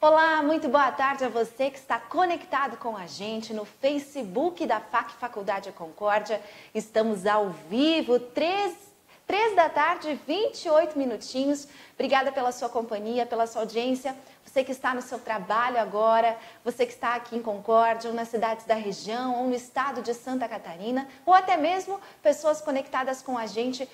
Olá, muito boa tarde a você que está conectado com a gente no Facebook da FAC Faculdade Concórdia. Estamos ao vivo, 3 da tarde, 28 minutinhos. Obrigada pela sua companhia, pela sua audiência. Você que está no seu trabalho agora, você que está aqui em Concórdia, ou nas cidades da região, ou no estado de Santa Catarina, ou até mesmo pessoas conectadas com a gente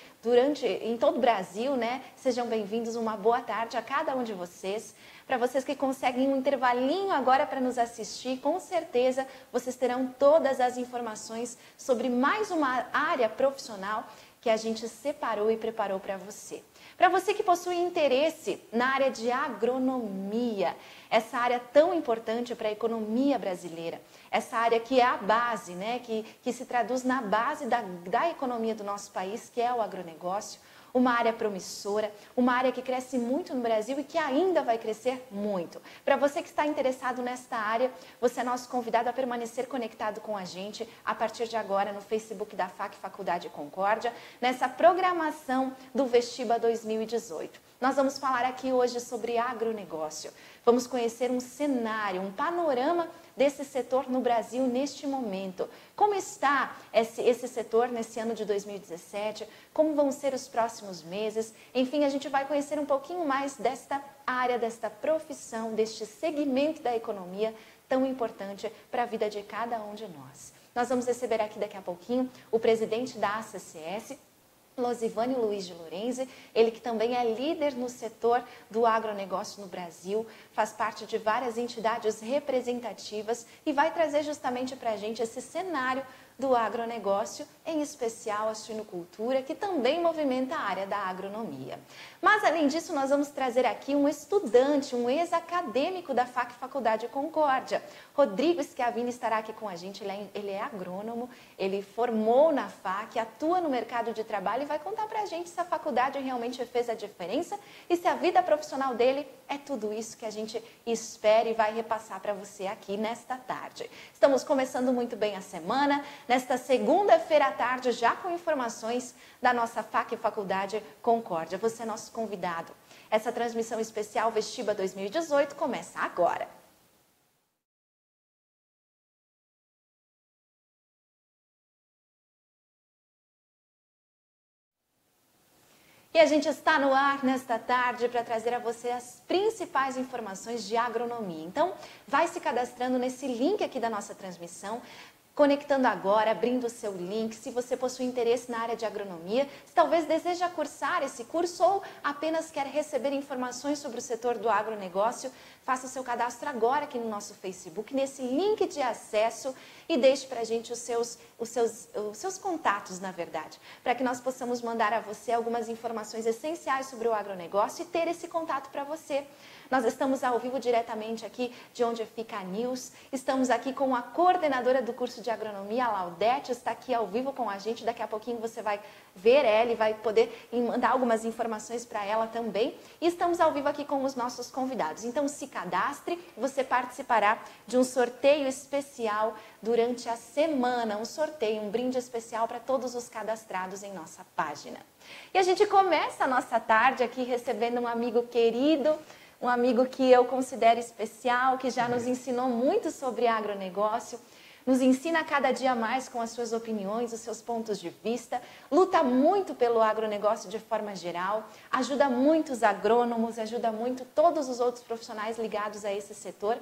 em todo o Brasil, né? Sejam bem-vindos, uma boa tarde a cada um de vocês. Para vocês que conseguem um intervalinho agora para nos assistir, com certeza vocês terão todas as informações sobre mais uma área profissional que a gente separou e preparou para você. Para você que possui interesse na área de agronomia, essa área tão importante para a economia brasileira, essa área que é a base, né, que se traduz na base da economia do nosso país, que é o agronegócio, uma área promissora, uma área que cresce muito no Brasil e que ainda vai crescer muito. Para você que está interessado nesta área, você é nosso convidado a permanecer conectado com a gente a partir de agora no Facebook da FAC Faculdade Concórdia, nessa programação do Vestiba 2018. Nós vamos falar aqui hoje sobre agronegócio. Vamos conhecer um cenário, um panorama desse setor no Brasil neste momento. Como está esse setor nesse ano de 2017? Como vão ser os próximos meses? Enfim, a gente vai conhecer um pouquinho mais desta área, desta profissão, deste segmento da economia tão importante para a vida de cada um de nós. Nós vamos receber aqui daqui a pouquinho o presidente da ACCS, Losivânio Luiz de Lorenzi, ele que também é líder no setor do agronegócio no Brasil, faz parte de várias entidades representativas e vai trazer justamente para a gente esse cenário do agronegócio, em especial a suinocultura, que também movimenta a área da agronomia. Mas, além disso, nós vamos trazer aqui um estudante, um ex-acadêmico da FAC Faculdade Concórdia. Rodrigo Schiavini estará aqui com a gente, ele é agrônomo, ele formou na FAC, atua no mercado de trabalho e vai contar para a gente se a faculdade realmente fez a diferença e se a vida profissional dele é tudo isso que a gente espera e vai repassar para você aqui nesta tarde. Estamos começando muito bem a semana, nesta segunda-feira à tarde, já com informações da nossa FAC Faculdade Concórdia. Você é nosso convidado. Essa transmissão especial Vestiba 2018 começa agora. E a gente está no ar nesta tarde para trazer a você as principais informações de agronomia. Então, vai se cadastrando nesse link aqui da nossa transmissão, conectando agora, abrindo o seu link, se você possui interesse na área de agronomia, se talvez deseja cursar esse curso ou apenas quer receber informações sobre o setor do agronegócio, faça o seu cadastro agora aqui no nosso Facebook, nesse link de acesso e deixe para a gente os seus contatos, na verdade, para que nós possamos mandar a você algumas informações essenciais sobre o agronegócio e ter esse contato para você. Nós estamos ao vivo diretamente aqui de onde fica a News. Estamos aqui com a coordenadora do curso de agronomia, a Laudete, está aqui ao vivo com a gente. Daqui a pouquinho você vai ver ela e vai poder mandar algumas informações para ela também. E estamos ao vivo aqui com os nossos convidados. Então se cadastre, você participará de um sorteio especial durante a semana. Um sorteio, um brinde especial para todos os cadastrados em nossa página. E a gente começa a nossa tarde aqui recebendo um amigo querido, um amigo que eu considero especial, que já nos ensinou muito sobre agronegócio, nos ensina cada dia mais com as suas opiniões, os seus pontos de vista, luta muito pelo agronegócio de forma geral, ajuda muito os agrônomos, ajuda muito todos os outros profissionais ligados a esse setor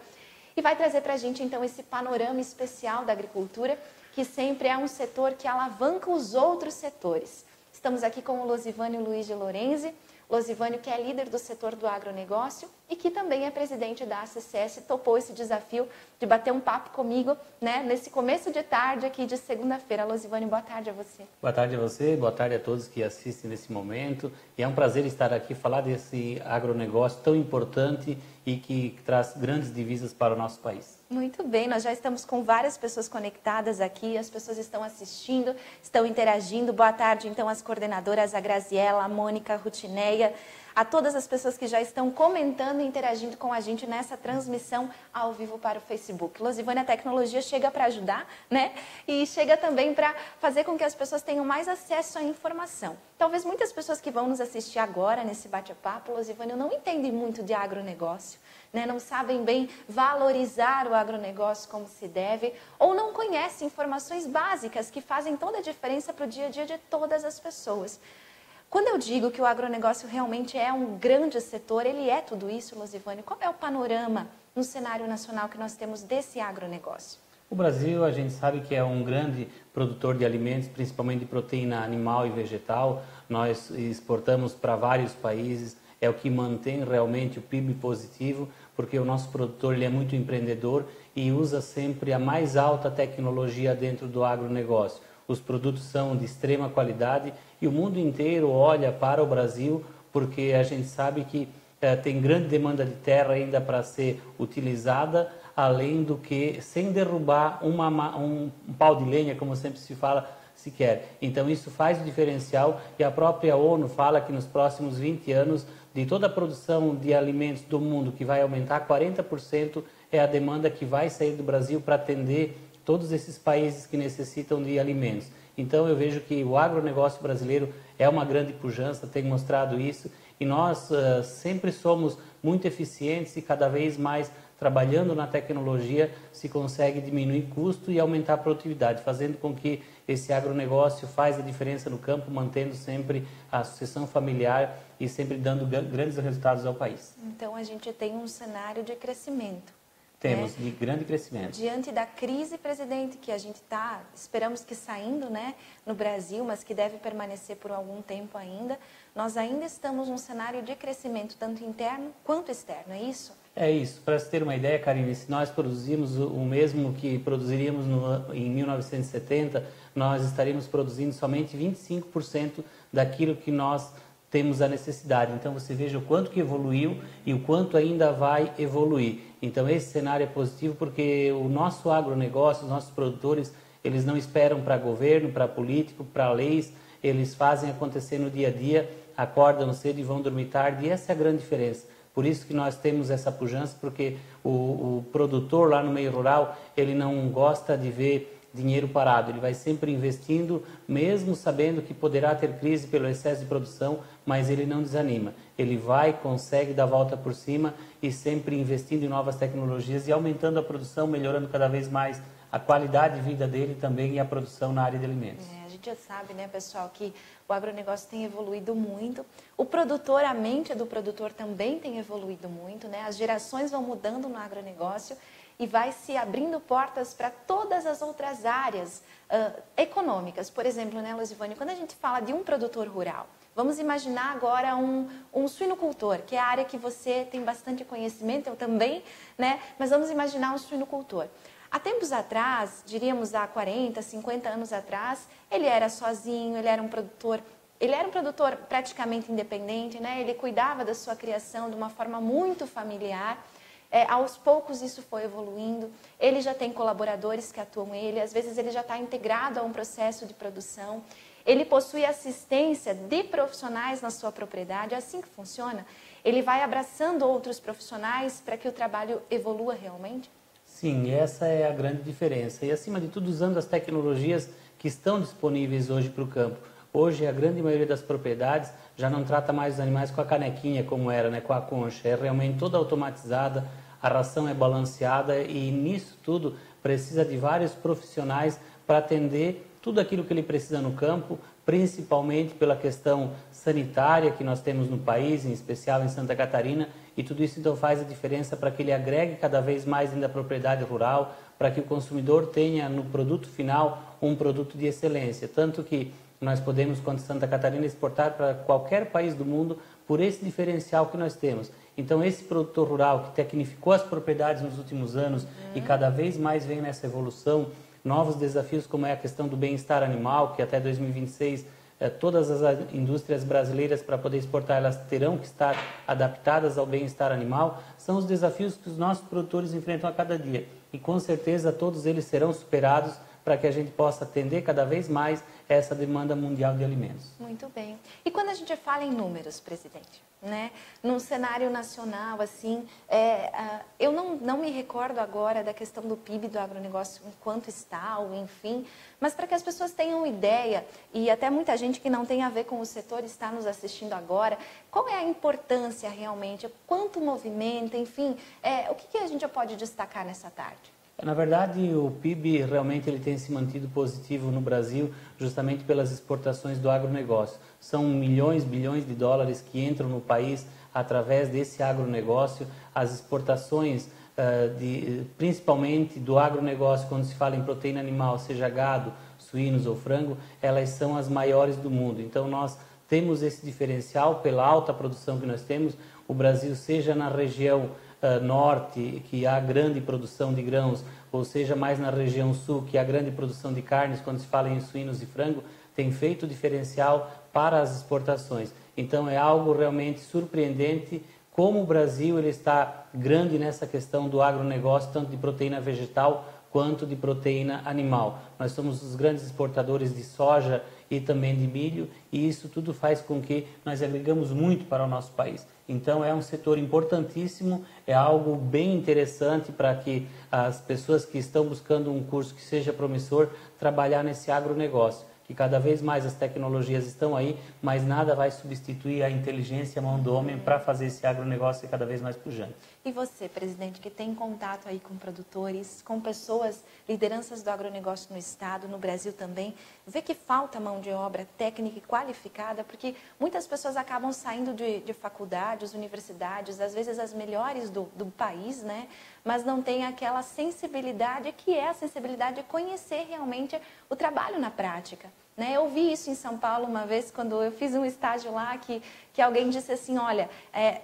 e vai trazer para a gente então esse panorama especial da agricultura, que sempre é um setor que alavanca os outros setores. Estamos aqui com o Losivânio Luiz de Lorenzi. Losivânio, que é líder do setor do agronegócio e que também é presidente da ACCS, topou esse desafio de bater um papo comigo, né, nesse começo de tarde aqui de segunda-feira. Losivânio, boa tarde a você. Boa tarde a você, boa tarde a todos que assistem nesse momento. E é um prazer estar aqui, falar desse agronegócio tão importante e que traz grandes divisas para o nosso país. Muito bem, nós já estamos com várias pessoas conectadas aqui, as pessoas estão assistindo, estão interagindo. Boa tarde, então, às coordenadoras, a Graziela, a Mônica, a Rutineia, a todas as pessoas que já estão comentando e interagindo com a gente nessa transmissão ao vivo para o Facebook. Losivânia, a tecnologia chega para ajudar, né? E chega também para fazer com que as pessoas tenham mais acesso à informação. Talvez muitas pessoas que vão nos assistir agora nesse bate-papo, Losivânia, não entendem muito de agronegócio, né? Não sabem bem valorizar o agronegócio como se deve, ou não conhecem informações básicas que fazem toda a diferença para o dia a dia de todas as pessoas. Quando eu digo que o agronegócio realmente é um grande setor, ele é tudo isso, Losivânia. Qual é o panorama no cenário nacional que nós temos desse agronegócio? O Brasil, a gente sabe que é um grande produtor de alimentos, principalmente de proteína animal e vegetal. Nós exportamos para vários países, é o que mantém realmente o PIB positivo, porque o nosso produtor ele é muito empreendedor e usa sempre a mais alta tecnologia dentro do agronegócio. Os produtos são de extrema qualidade e o mundo inteiro olha para o Brasil porque a gente sabe que tem grande demanda de terra ainda para ser utilizada, além do que sem derrubar um pau de lenha, como sempre se fala, sequer. Então isso faz o diferencial e a própria ONU fala que nos próximos 20 anos, de toda a produção de alimentos do mundo, que vai aumentar 40%, é a demanda que vai sair do Brasil para atender todos esses países que necessitam de alimentos. Então eu vejo que o agronegócio brasileiro é uma grande pujança, tem mostrado isso, e nós sempre somos muito eficientes e cada vez mais trabalhando na tecnologia se consegue diminuir custo e aumentar a produtividade, fazendo com que esse agronegócio faz a diferença no campo, mantendo sempre a sucessão familiar e sempre dando grandes resultados ao país. Então a gente tem um cenário de crescimento. Temos, de grande crescimento. Diante da crise, presidente, que a gente está, esperamos que saindo, né, no Brasil, mas que deve permanecer por algum tempo ainda, nós ainda estamos num cenário de crescimento, tanto interno quanto externo, é isso? É isso. Para você ter uma ideia, Karine, se nós produzimos o mesmo que produziríamos em 1970, nós estaríamos produzindo somente 25% daquilo que nós temos a necessidade. Então você veja o quanto que evoluiu e o quanto ainda vai evoluir. Então esse cenário é positivo porque o nosso agronegócio, os nossos produtores, eles não esperam para governo, para político, para leis, eles fazem acontecer no dia a dia, acordam cedo e vão dormir tarde, e essa é a grande diferença. Por isso que nós temos essa pujança, porque o produtor lá no meio rural, ele não gosta de ver dinheiro parado, ele vai sempre investindo, mesmo sabendo que poderá ter crise pelo excesso de produção, mas ele não desanima. Ele vai, consegue dar a volta por cima e sempre investindo em novas tecnologias e aumentando a produção, melhorando cada vez mais a qualidade de vida dele também e a produção na área de alimentos. A gente já sabe, né, pessoal, que o agronegócio tem evoluído muito. O produtor, a mente do produtor também tem evoluído muito, né? As gerações vão mudando no agronegócio e vai se abrindo portas para todas as outras áreas econômicas. Por exemplo, né, Losivânia, quando a gente fala de um produtor rural, vamos imaginar agora um suinocultor, que é a área que você tem bastante conhecimento, eu também, né? Mas vamos imaginar um suinocultor. Há tempos atrás, diríamos há 40, 50 anos atrás, ele era sozinho, ele era um produtor praticamente independente, né? Ele cuidava da sua criação de uma forma muito familiar. Aos poucos isso foi evoluindo, ele já tem colaboradores que atuam ele, às vezes ele já está integrado a um processo de produção, ele possui assistência de profissionais na sua propriedade, é assim que funciona? Ele vai abraçando outros profissionais para que o trabalho evolua realmente? Sim, essa é a grande diferença. E, acima de tudo, usando as tecnologias que estão disponíveis hoje para o campo. Hoje, a grande maioria das propriedades já não trata mais os animais com a canequinha, como era, né, com a concha. É realmente toda automatizada, a ração é balanceada e, nisso tudo, precisa de vários profissionais para atender tudo aquilo que ele precisa no campo, principalmente pela questão sanitária que nós temos no país, em especial em Santa Catarina, e tudo isso então faz a diferença para que ele agregue cada vez mais dentro da propriedade rural, para que o consumidor tenha no produto final um produto de excelência. Tanto que nós podemos, quanto Santa Catarina, exportar para qualquer país do mundo por esse diferencial que nós temos. Então esse produtor rural que tecnificou as propriedades nos últimos anos e cada vez mais vem nessa evolução, novos desafios como é a questão do bem-estar animal, que até 2026 todas as indústrias brasileiras para poder exportar, elas terão que estar adaptadas ao bem-estar animal, são os desafios que os nossos produtores enfrentam a cada dia. E com certeza todos eles serão superados para que a gente possa atender cada vez mais essa demanda mundial de alimentos. Muito bem. E quando a gente fala em números, presidente, né? Num cenário nacional, assim, eu não me recordo agora da questão do PIB do agronegócio, enquanto está, ou enfim, mas para que as pessoas tenham ideia, e até muita gente que não tem a ver com o setor está nos assistindo agora, qual é a importância realmente, quanto movimenta, enfim, o que a gente pode destacar nessa tarde? Na verdade, o PIB realmente ele tem se mantido positivo no Brasil justamente pelas exportações do agronegócio. São milhões, bilhões de dólares que entram no país através desse agronegócio. As exportações, principalmente do agronegócio, quando se fala em proteína animal, seja gado, suínos ou frango, elas são as maiores do mundo. Então, nós temos esse diferencial pela alta produção que nós temos. O Brasil, seja na região norte, que há grande produção de grãos, ou seja, mais na região sul, que há grande produção de carnes, quando se fala em suínos e frango, tem feito diferencial para as exportações. Então, é algo realmente surpreendente como o Brasil ele está grande nessa questão do agronegócio, tanto de proteína vegetal quanto de proteína animal. Nós somos os grandes exportadores de soja e também de milho, e isso tudo faz com que nós agregamos muito para o nosso país. Então, é um setor importantíssimo, é algo bem interessante para que as pessoas que estão buscando um curso que seja promissor, trabalhar nesse agronegócio, que cada vez mais as tecnologias estão aí, mas nada vai substituir a inteligência, a mão do homem para fazer esse agronegócio ser cada vez mais pujante. E você, presidente, que tem contato aí com produtores, com pessoas, lideranças do agronegócio no estado, no Brasil também, vê que falta mão de obra técnica e qualificada, porque muitas pessoas acabam saindo de faculdades, universidades, às vezes as melhores do país, né? Mas não tem aquela sensibilidade, que é a sensibilidade de conhecer realmente o trabalho na prática. Né? Eu vi isso em São Paulo uma vez, quando eu fiz um estágio lá, que alguém disse assim, olha,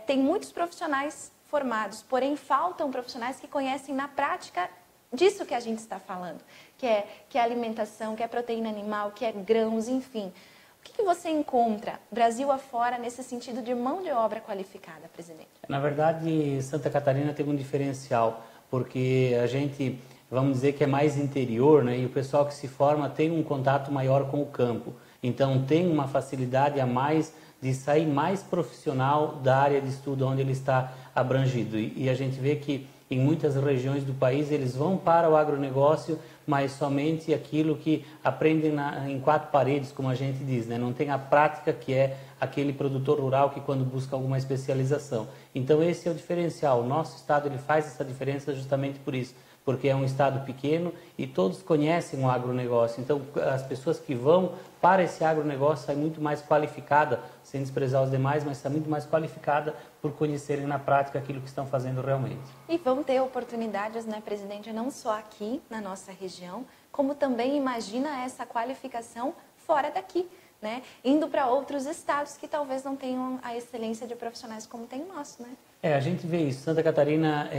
tem muitos profissionais formados, porém faltam profissionais que conhecem na prática disso que a gente está falando, que é alimentação, que é proteína animal, que é grãos, enfim. O que você encontra, Brasil afora, nesse sentido de mão de obra qualificada, presidente? Na verdade, Santa Catarina tem um diferencial, porque a gente, vamos dizer que é mais interior, né? E o pessoal que se forma tem um contato maior com o campo. Então, tem uma facilidade a mais de sair mais profissional da área de estudo onde ele está abrangido. E a gente vê que em muitas regiões do país eles vão para o agronegócio, mas somente aquilo que aprendem em quatro paredes, como a gente diz, né? Não tem a prática, que é aquele produtor rural que quando busca alguma especialização. Então esse é o diferencial. O nosso estado ele faz essa diferença justamente por isso, porque é um estado pequeno e todos conhecem o agronegócio. Então as pessoas que vão para esse agronegócio saem muito mais qualificada, sem desprezar os demais, mas saem muito mais qualificada por conhecerem na prática aquilo que estão fazendo realmente. E vão ter oportunidades, né, presidente, não só aqui na nossa região, como também imagina essa qualificação fora daqui, né? Indo para outros estados que talvez não tenham a excelência de profissionais como tem o nosso, né? A gente vê isso. Santa Catarina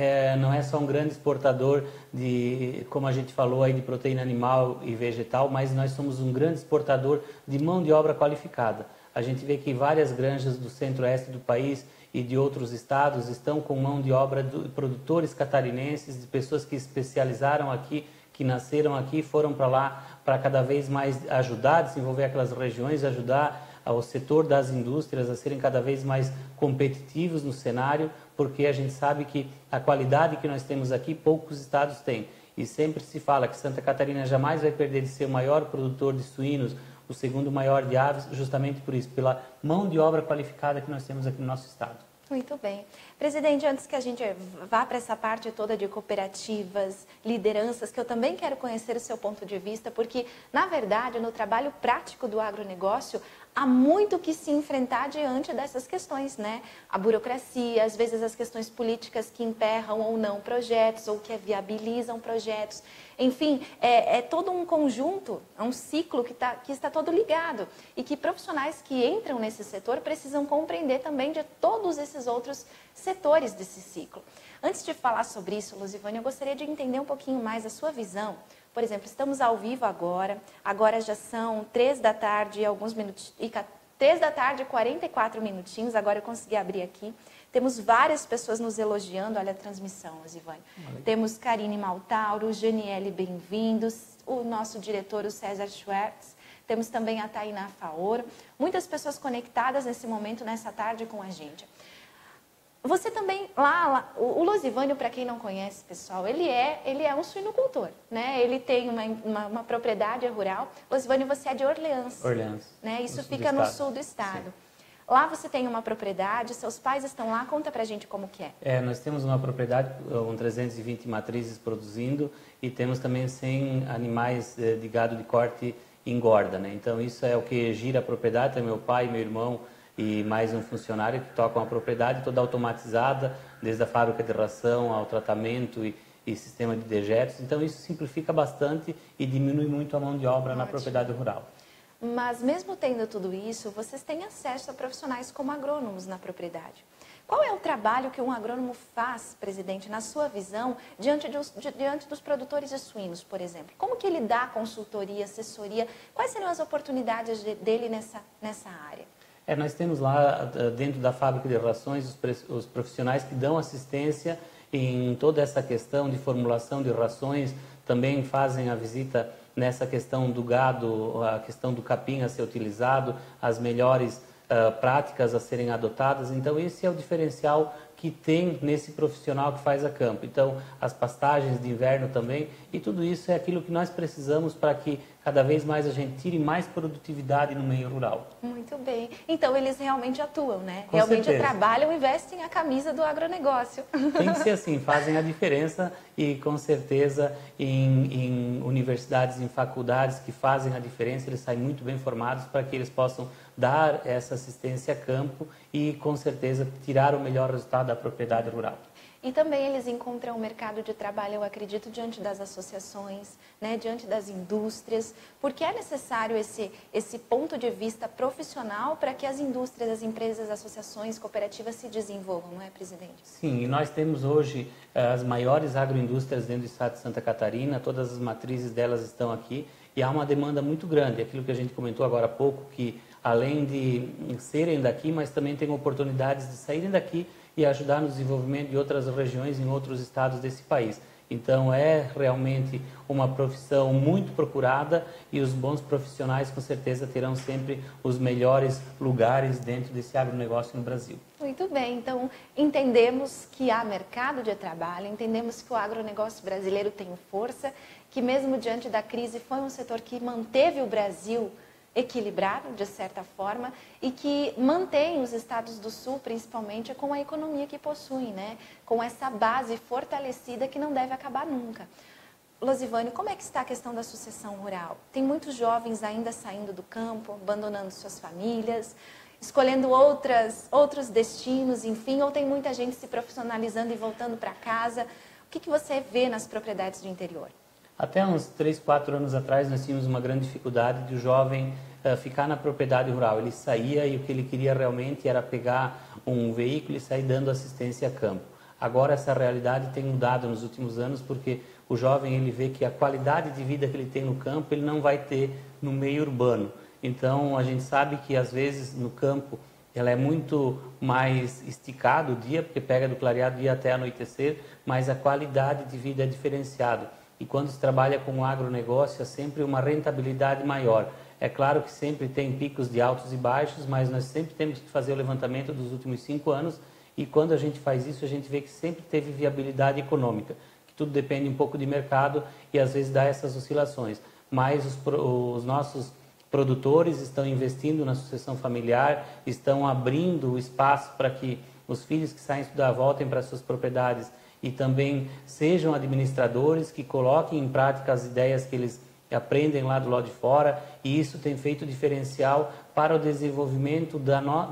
não é só um grande exportador de, como a gente falou aí, de proteína animal e vegetal, mas nós somos um grande exportador de mão de obra qualificada. A gente vê que várias granjas do centro-oeste do país e de outros estados estão com mão de obra de produtores catarinenses, de pessoas que especializaram aqui, que nasceram aqui, foram para lá para cada vez mais ajudar a desenvolver aquelas regiões, ajudar ao setor das indústrias a serem cada vez mais competitivos no cenário, porque a gente sabe que a qualidade que nós temos aqui, poucos estados têm. E sempre se fala que Santa Catarina jamais vai perder de ser o maior produtor de suínos, o segundo maior de aves, justamente por isso, pela mão de obra qualificada que nós temos aqui no nosso estado. Muito bem. Presidente, antes que a gente vá para essa parte toda de cooperativas, lideranças, que eu também quero conhecer o seu ponto de vista, porque, na verdade, no trabalho prático do agronegócio, há muito que se enfrentar diante dessas questões, né? A burocracia, às vezes as questões políticas que emperram ou não projetos, ou que viabilizam projetos. Enfim, é todo um conjunto, é um ciclo que está todo ligado. E que profissionais que entram nesse setor precisam compreender também de todos esses outros setores desse ciclo. Antes de falar sobre isso, Luzivânia, eu gostaria de entender um pouquinho mais a sua visão. Por exemplo, estamos ao vivo agora já são 3 da tarde, alguns minutos, 3 da tarde e 44 minutinhos, agora eu consegui abrir aqui. Temos várias pessoas nos elogiando, olha a transmissão, Luzivânia. Temos Karine Maltauro, Janiele, bem-vindos, o nosso diretor, o César Schwartz. temos também a Tainá Faor, muitas pessoas conectadas nesse momento, nessa tarde com a gente. Você também, o Losivânio, para quem não conhece, pessoal, ele é um suinocultor, né? Ele tem uma propriedade rural. Losivânio, você é de Orleans. Orleans. Né? Isso fica no sul do estado. Sim. Lá você tem uma propriedade, seus pais estão lá, conta pra gente como que é. Nós temos uma propriedade com 320 matrizes produzindo e temos também 100 animais de gado de corte e engorda, né? Então isso é o que gira a propriedade, tem meu pai, meu irmão e mais um funcionário que tocam a propriedade toda automatizada, desde a fábrica de ração ao tratamento e sistema de dejetos. Então isso simplifica bastante e diminui muito a mão de obra na propriedade rural. Mas mesmo tendo tudo isso, vocês têm acesso a profissionais como agrônomos na propriedade. Qual é o trabalho que um agrônomo faz, presidente, na sua visão, diante dos produtores de suínos, por exemplo? Como que ele dá consultoria, assessoria? Quais seriam as oportunidades dele nessa área? Nós temos lá, dentro da fábrica de rações, os profissionais que dão assistência em toda essa questão de formulação de rações, também fazem a visita nessa questão do gado, a questão do capim a ser utilizado, as melhores práticas a serem adotadas. Então, esse é o diferencial que tem nesse profissional que faz a campo. Então, as pastagens de inverno também, e tudo isso é aquilo que nós precisamos para que cada vez mais a gente tire mais produtividade no meio rural. Muito bem. Então, eles realmente atuam, né? Com realmente certeza. Trabalham e vestem a camisa do agronegócio. Tem que ser assim, fazem a diferença e, com certeza, em universidades, em faculdades que fazem a diferença, eles saem muito bem formados para que eles possam dar essa assistência a campo e, com certeza, tirar o melhor resultado da propriedade rural. E também eles encontram o mercado de trabalho, eu acredito, diante das associações, né, diante das indústrias, porque é necessário esse ponto de vista profissional para que as indústrias, as empresas, as associações, cooperativas se desenvolvam, não é, presidente? Sim, e nós temos hoje as maiores agroindústrias dentro do estado de Santa Catarina, todas as matrizes delas estão aqui e há uma demanda muito grande, aquilo que a gente comentou agora há pouco, que além de serem daqui, mas também têm oportunidades de saírem daqui e ajudar no desenvolvimento de outras regiões em outros estados desse país. Então é realmente uma profissão muito procurada e os bons profissionais com certeza terão sempre os melhores lugares dentro desse agronegócio no Brasil. Muito bem, então entendemos que há mercado de trabalho, entendemos que o agronegócio brasileiro tem força, que mesmo diante da crise foi um setor que manteve o Brasil equilibrado, de certa forma, e que mantém os estados do sul, principalmente, com a economia que possuem, né? Com essa base fortalecida que não deve acabar nunca. Losivânio, como é que está a questão da sucessão rural? Tem muitos jovens ainda saindo do campo, abandonando suas famílias, escolhendo outros destinos, enfim, ou tem muita gente se profissionalizando e voltando para casa? O que você vê nas propriedades do interior? Até uns 3, 4 anos atrás, nós tínhamos uma grande dificuldade de o jovem ficar na propriedade rural. Ele saía e o que ele queria realmente era pegar um veículo e sair dando assistência a campo. Agora, essa realidade tem mudado nos últimos anos, porque o jovem ele vê que a qualidade de vida que ele tem no campo, ele não vai ter no meio urbano. Então, a gente sabe que, às vezes, no campo, ela é muito mais esticado o dia, porque pega do clareado do dia até anoitecer, mas a qualidade de vida é diferenciada. E quando se trabalha com o agronegócio, é sempre uma rentabilidade maior. É claro que sempre tem picos de altos e baixos, mas nós sempre temos que fazer o levantamento dos últimos 5 anos e quando a gente faz isso, a gente vê que sempre teve viabilidade econômica, que tudo depende um pouco de mercado e às vezes dá essas oscilações. Mas os nossos produtores estão investindo na sucessão familiar, estão abrindo o espaço para que os filhos que saem estudar voltem para suas propriedades e também sejam administradores que coloquem em prática as ideias que eles aprendem lá do lado de fora, e isso tem feito diferencial para o desenvolvimento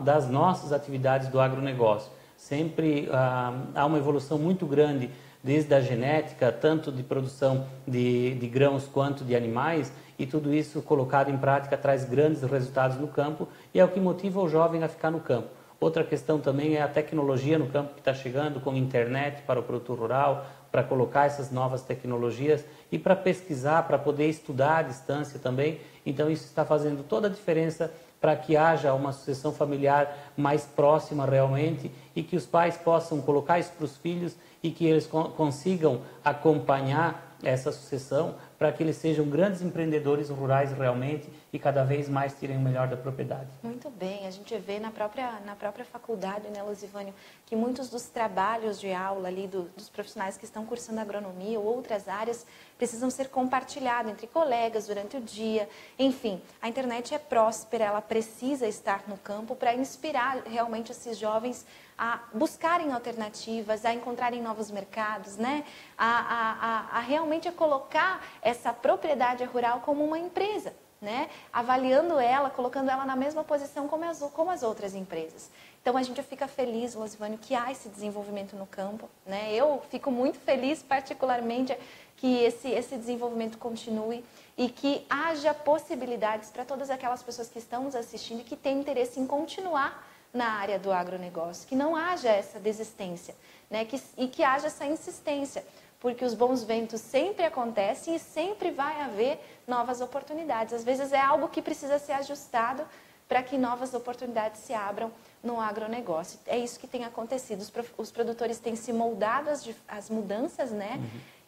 das nossas atividades do agronegócio. Sempre há uma evolução muito grande desde a genética, tanto de produção de grãos quanto de animais, e tudo isso colocado em prática traz grandes resultados no campo e é o que motiva o jovem a ficar no campo. Outra questão também é a tecnologia no campo que está chegando com internet para o produtor rural, para colocar essas novas tecnologias e para pesquisar, para poder estudar à distância também. Então isso está fazendo toda a diferença para que haja uma sucessão familiar mais próxima realmente e que os pais possam colocar isso para os filhos e que eles consigam acompanhar essa sucessão para que eles sejam grandes empreendedores rurais realmente e cada vez mais tirem o melhor da propriedade. Muito bem, a gente vê na própria faculdade, né, Losivânio, que muitos dos trabalhos de aula ali dos profissionais que estão cursando agronomia ou outras áreas precisam ser compartilhados entre colegas durante o dia. Enfim, a internet é próspera, ela precisa estar no campo para inspirar realmente esses jovens a buscarem alternativas, a encontrarem novos mercados, né? a realmente colocar essa propriedade rural como uma empresa, né? Avaliando ela, colocando ela na mesma posição como as outras empresas. Então a gente fica feliz, Losivânio, que há esse desenvolvimento no campo, né? Eu fico muito feliz, particularmente, que esse desenvolvimento continue e que haja possibilidades para todas aquelas pessoas que estão nos assistindo e que têm interesse em continuar na área do agronegócio, que não haja essa desistência, né? E que haja essa insistência, porque os bons ventos sempre acontecem e sempre vai haver novas oportunidades. Às vezes é algo que precisa ser ajustado para que novas oportunidades se abram no agronegócio. É isso que tem acontecido. Os produtores têm se moldado às mudanças, né?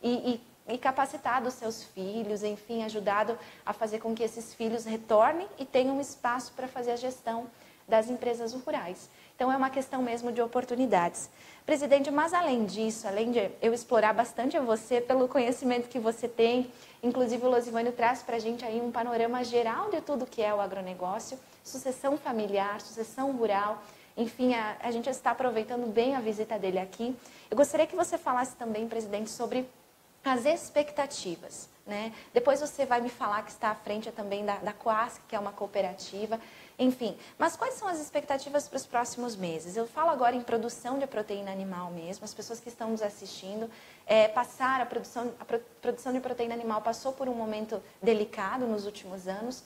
E capacitado os seus filhos, enfim, ajudado a fazer com que esses filhos retornem e tenham um espaço para fazer a gestão das empresas rurais. Então, é uma questão mesmo de oportunidades. Presidente, mas além disso, além de eu explorar bastante a você pelo conhecimento que você tem, inclusive o Losivânio traz para a gente aí um panorama geral de tudo que é o agronegócio, sucessão familiar, sucessão rural, enfim, a gente está aproveitando bem a visita dele aqui. Eu gostaria que você falasse também, presidente, sobre as expectativas, né? Depois você vai me falar que está à frente também da Coasc, que é uma cooperativa, enfim. Mas quais são as expectativas para os próximos meses? Eu falo agora em produção de proteína animal mesmo, as pessoas que estão nos assistindo, a produção de proteína animal passou por um momento delicado nos últimos anos.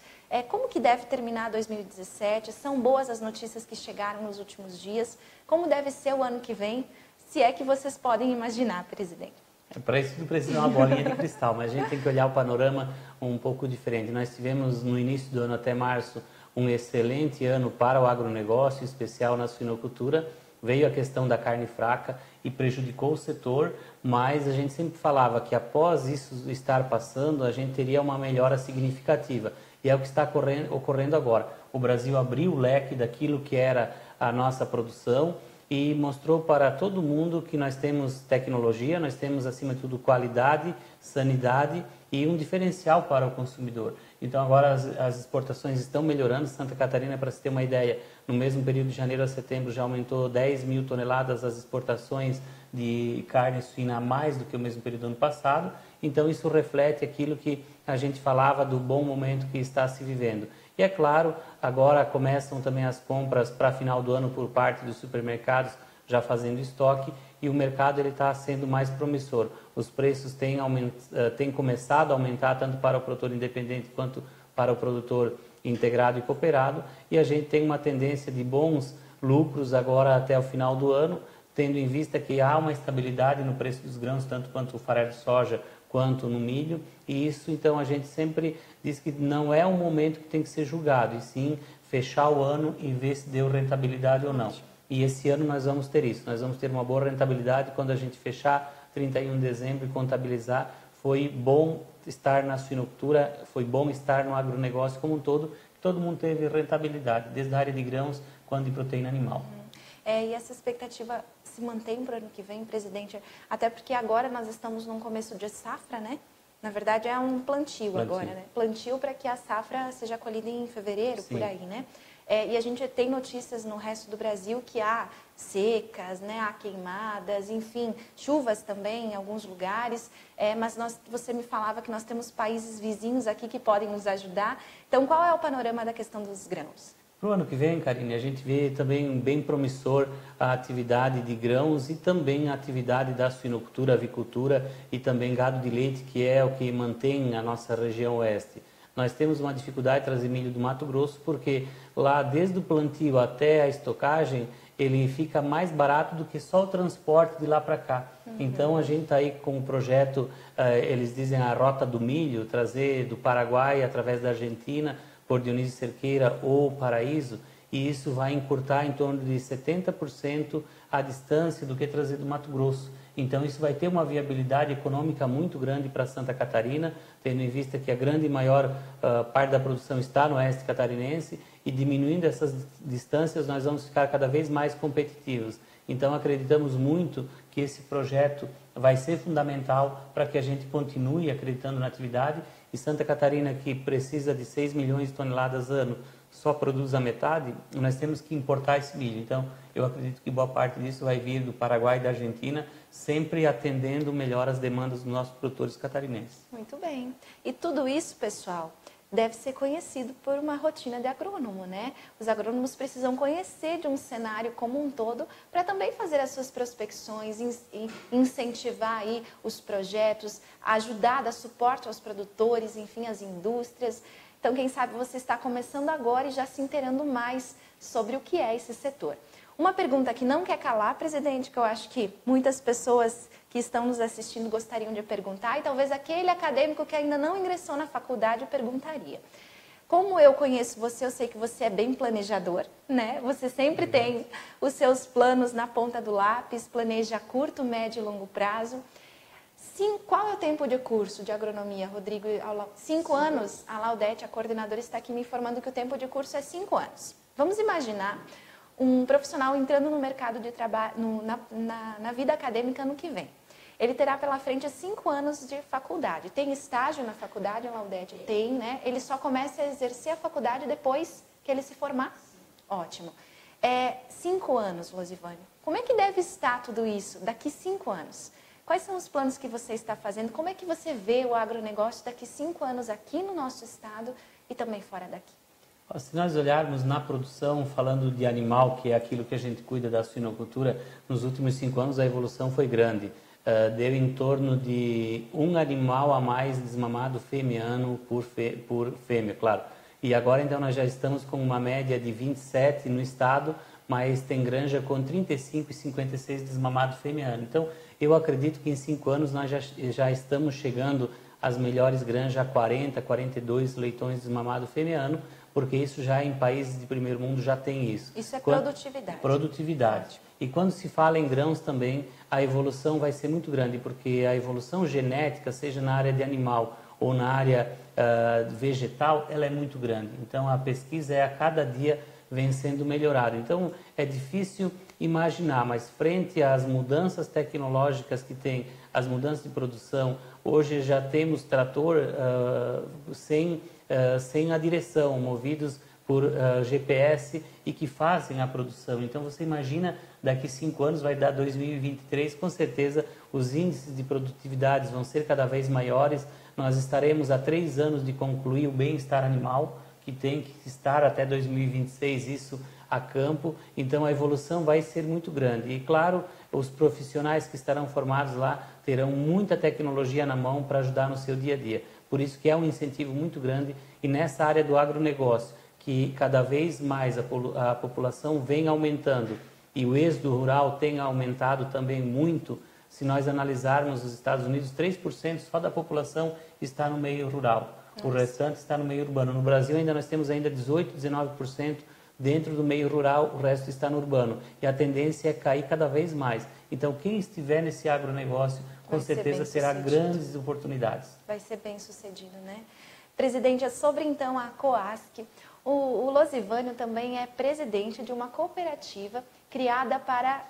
Como que deve terminar 2017? São boas as notícias que chegaram nos últimos dias? Como deve ser o ano que vem? Se é que vocês podem imaginar, presidente. Para isso não precisa uma bolinha de cristal, mas a gente tem que olhar o panorama um pouco diferente. Nós tivemos no início do ano até março um excelente ano para o agronegócio, em especial na suinocultura. Veio a questão da carne fraca e prejudicou o setor, mas a gente sempre falava que após isso estar passando, a gente teria uma melhora significativa. E é o que está ocorrendo agora. O Brasil abriu o leque daquilo que era a nossa produção e mostrou para todo mundo que nós temos tecnologia, nós temos, acima de tudo, qualidade, sanidade e um diferencial para o consumidor. Então, agora as exportações estão melhorando. Santa Catarina, para se ter uma ideia, no mesmo período de janeiro a setembro, já aumentou 10 mil toneladas as exportações de carne suína a mais do que o mesmo período do ano passado. Então, isso reflete aquilo que a gente falava do bom momento que está se vivendo. E é claro, agora começam também as compras para final do ano por parte dos supermercados, já fazendo estoque, e o mercado está sendo mais promissor. Os preços têm começado a aumentar tanto para o produtor independente quanto para o produtor integrado e cooperado, e a gente tem uma tendência de bons lucros agora até o final do ano, tendo em vista que há uma estabilidade no preço dos grãos, tanto quanto o farelo de soja quanto no milho, e isso então a gente sempre diz que não é um momento que tem que ser julgado, e sim fechar o ano e ver se deu rentabilidade ou não. E esse ano nós vamos ter isso, nós vamos ter uma boa rentabilidade quando a gente fechar 31 de dezembro e contabilizar. Foi bom estar na suinocultura, foi bom estar no agronegócio como um todo mundo teve rentabilidade, desde a área de grãos quanto de proteína animal. E essa expectativa se mantém para o ano que vem, presidente? Até porque agora nós estamos num começo de safra, né? Na verdade, é um plantio agora, né? Plantio para que a safra seja colhida em fevereiro, sim, por aí, né? E a gente tem notícias no resto do Brasil que há secas, né? Há queimadas, enfim, chuvas também em alguns lugares. Mas você me falava que nós temos países vizinhos aqui que podem nos ajudar. Então, qual é o panorama da questão dos grãos? Para o ano que vem, Karine, a gente vê também bem promissor a atividade de grãos e também a atividade da suinocultura, avicultura e também gado de leite, que é o que mantém a nossa região oeste. Nós temos uma dificuldade de trazer milho do Mato Grosso porque lá, desde o plantio até a estocagem, ele fica mais barato do que só o transporte de lá para cá. Então, a gente está aí com um projeto, eles dizem a Rota do Milho, trazer do Paraguai através da Argentina, por Dionísio Cerqueira ou Paraíso, e isso vai encurtar em torno de 70% à distância do que trazer do Mato Grosso. Então, isso vai ter uma viabilidade econômica muito grande para Santa Catarina, tendo em vista que a grande e maior parte da produção está no oeste catarinense, e diminuindo essas distâncias, nós vamos ficar cada vez mais competitivos. Então, acreditamos muito que esse projeto vai ser fundamental para que a gente continue acreditando na atividade, e Santa Catarina, que precisa de 6 milhões de toneladas ano, só produz a metade, nós temos que importar esse milho. Então, eu acredito que boa parte disso vai vir do Paraguai e da Argentina, sempre atendendo melhor as demandas dos nossos produtores catarinenses. Muito bem. E tudo isso, pessoal, deve ser conhecido por uma rotina de agrônomo, né? Os agrônomos precisam conhecer de um cenário como um todo para também fazer as suas prospecções, incentivar aí os projetos, ajudar, dar suporte aos produtores, enfim, às indústrias. Então, quem sabe você está começando agora e já se inteirando mais sobre o que é esse setor. Uma pergunta que não quer calar, presidente, que eu acho que muitas pessoas que estão nos assistindo gostariam de perguntar, e talvez aquele acadêmico que ainda não ingressou na faculdade perguntaria. Como eu conheço você, eu sei que você é bem planejador, né? Você sempre tem os seus planos na ponta do lápis, planeja a curto, médio e longo prazo. Sim, qual é o tempo de curso de agronomia, Rodrigo? 5 anos? A Laudete, a coordenadora, está aqui me informando que o tempo de curso é 5 anos. Vamos imaginar um profissional entrando no mercado de trabalho, na vida acadêmica no que vem. Ele terá pela frente 5 anos de faculdade. Tem estágio na faculdade, a Laudete? Tem, né? Ele só começa a exercer a faculdade depois que ele se formar? Ótimo. 5 anos, Losivânio. Como é que deve estar tudo isso daqui 5 anos? Quais são os planos que você está fazendo? Como é que você vê o agronegócio daqui 5 anos aqui no nosso estado e também fora daqui? Se nós olharmos na produção, falando de animal, que é aquilo que a gente cuida da suinocultura, nos últimos 5 anos a evolução foi grande. Deu em torno de 1 animal a mais desmamado fêmea-ano por fêmea, claro. E agora então nós já estamos com uma média de 27 no estado, mas tem granja com 35 e 56 desmamados fêmea-ano. Então, eu acredito que em 5 anos nós já estamos chegando às melhores granjas a 40, 42 leitões desmamados fêmea-ano, porque isso já em países de primeiro mundo já tem isso. Isso é produtividade. Produtividade. E quando se fala em grãos também, a evolução vai ser muito grande, porque a evolução genética, seja na área de animal ou na área vegetal, ela é muito grande. Então, a pesquisa a cada dia vem sendo melhorada. Então, é difícil imaginar, mas frente às mudanças tecnológicas que tem, as mudanças de produção, hoje já temos trator sem a direção, movidos por GPS e que fazem a produção. Então, você imagina, daqui 5 anos, vai dar 2023, com certeza os índices de produtividade vão ser cada vez maiores. Nós estaremos a 3 anos de concluir o bem-estar animal, que tem que estar até 2026, isso a campo. Então, a evolução vai ser muito grande. E, claro, os profissionais que estarão formados lá terão muita tecnologia na mão para ajudar no seu dia a dia. Por isso que é um incentivo muito grande. E nessa área do agronegócio, que cada vez mais a população vem aumentando e o êxodo rural tem aumentado também muito, se nós analisarmos os Estados Unidos, 3% só da população está no meio rural. O restante está no meio urbano. No Brasil ainda nós temos ainda 18, 19% dentro do meio rural, o resto está no urbano. E a tendência é cair cada vez mais. Então, quem estiver nesse agronegócio, com certeza terá grandes oportunidades. Vai ser bem sucedido, né? Presidente, é sobre então a COASC. O Losivânio também é presidente de uma cooperativa criada para,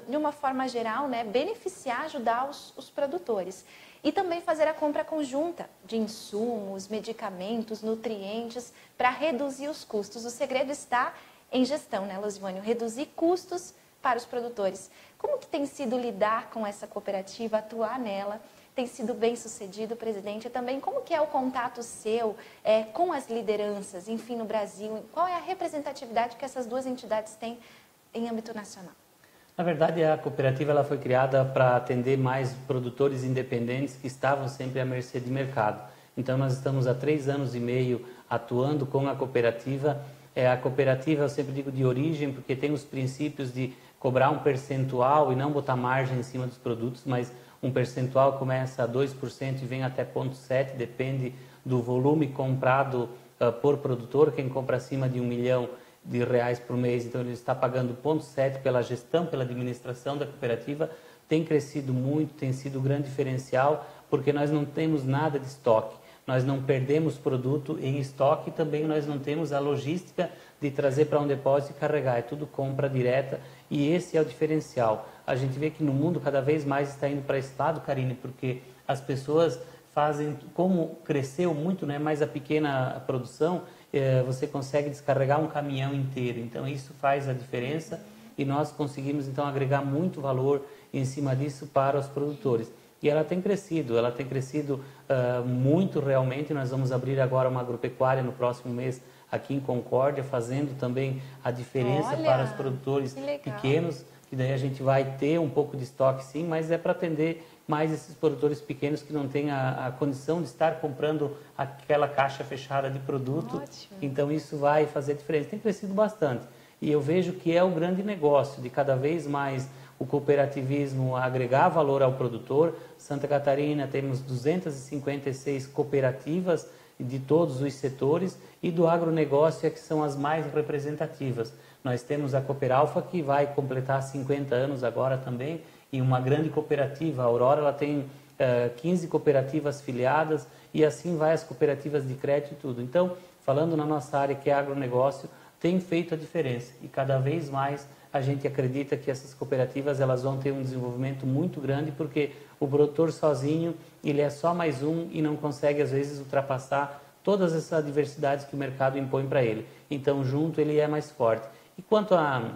de uma forma geral, né, beneficiar, ajudar os produtores. E também fazer a compra conjunta de insumos, medicamentos, nutrientes, para reduzir os custos. O segredo está em gestão, né, Losivânio? Reduzir custos para os produtores. Como que tem sido lidar com essa cooperativa, atuar nela? Tem sido bem sucedido, presidente? E também como que é o contato seu com as lideranças, enfim, no Brasil? Qual é a representatividade que essas duas entidades têm em âmbito nacional? Na verdade, a cooperativa ela foi criada para atender mais produtores independentes que estavam sempre à mercê de mercado. Então, nós estamos há 3 anos e meio atuando com a cooperativa. A cooperativa, eu sempre digo, de origem, porque tem os princípios de cobrar um percentual e não botar margem em cima dos produtos, mas um percentual começa a 2% e vem até 0,7%, depende do volume comprado por produtor. Quem compra acima de 1 milhão de reais por mês, então ele está pagando 0,7 pela gestão, pela administração da cooperativa, tem crescido muito, tem sido um grande diferencial, porque nós não temos nada de estoque, nós não perdemos produto em estoque e também nós não temos a logística de trazer para um depósito e carregar, é tudo compra direta e esse é o diferencial. A gente vê que no mundo cada vez mais está indo para esse lado, Karine, porque as pessoas fazem, como cresceu muito, né, mais a pequena produção, você consegue descarregar um caminhão inteiro, então isso faz a diferença e nós conseguimos então agregar muito valor em cima disso para os produtores. E ela tem crescido muito realmente. Nós vamos abrir agora uma agropecuária no próximo mês aqui em Concórdia, fazendo também a diferença para os produtores pequenos, que daí a gente vai ter um pouco de estoque sim, mas é para atender mais esses produtores pequenos que não têm a condição de estar comprando aquela caixa fechada de produto. Ótimo. Então isso vai fazer diferença. Tem crescido bastante. E eu vejo que é o grande negócio de cada vez mais o cooperativismo agregar valor ao produtor. Santa Catarina temos 256 cooperativas de todos os setores e do agronegócio é que são as mais representativas. Nós temos a Cooperalfa que vai completar 50 anos agora também e uma grande cooperativa, a Aurora, ela tem 15 cooperativas filiadas e assim vai as cooperativas de crédito e tudo. Então, falando na nossa área que é agronegócio, tem feito a diferença e cada vez mais a gente acredita que essas cooperativas elas vão ter um desenvolvimento muito grande porque o produtor sozinho ele é só mais um e não consegue às vezes ultrapassar todas essas adversidades que o mercado impõe para ele. Então junto ele é mais forte. E quanto à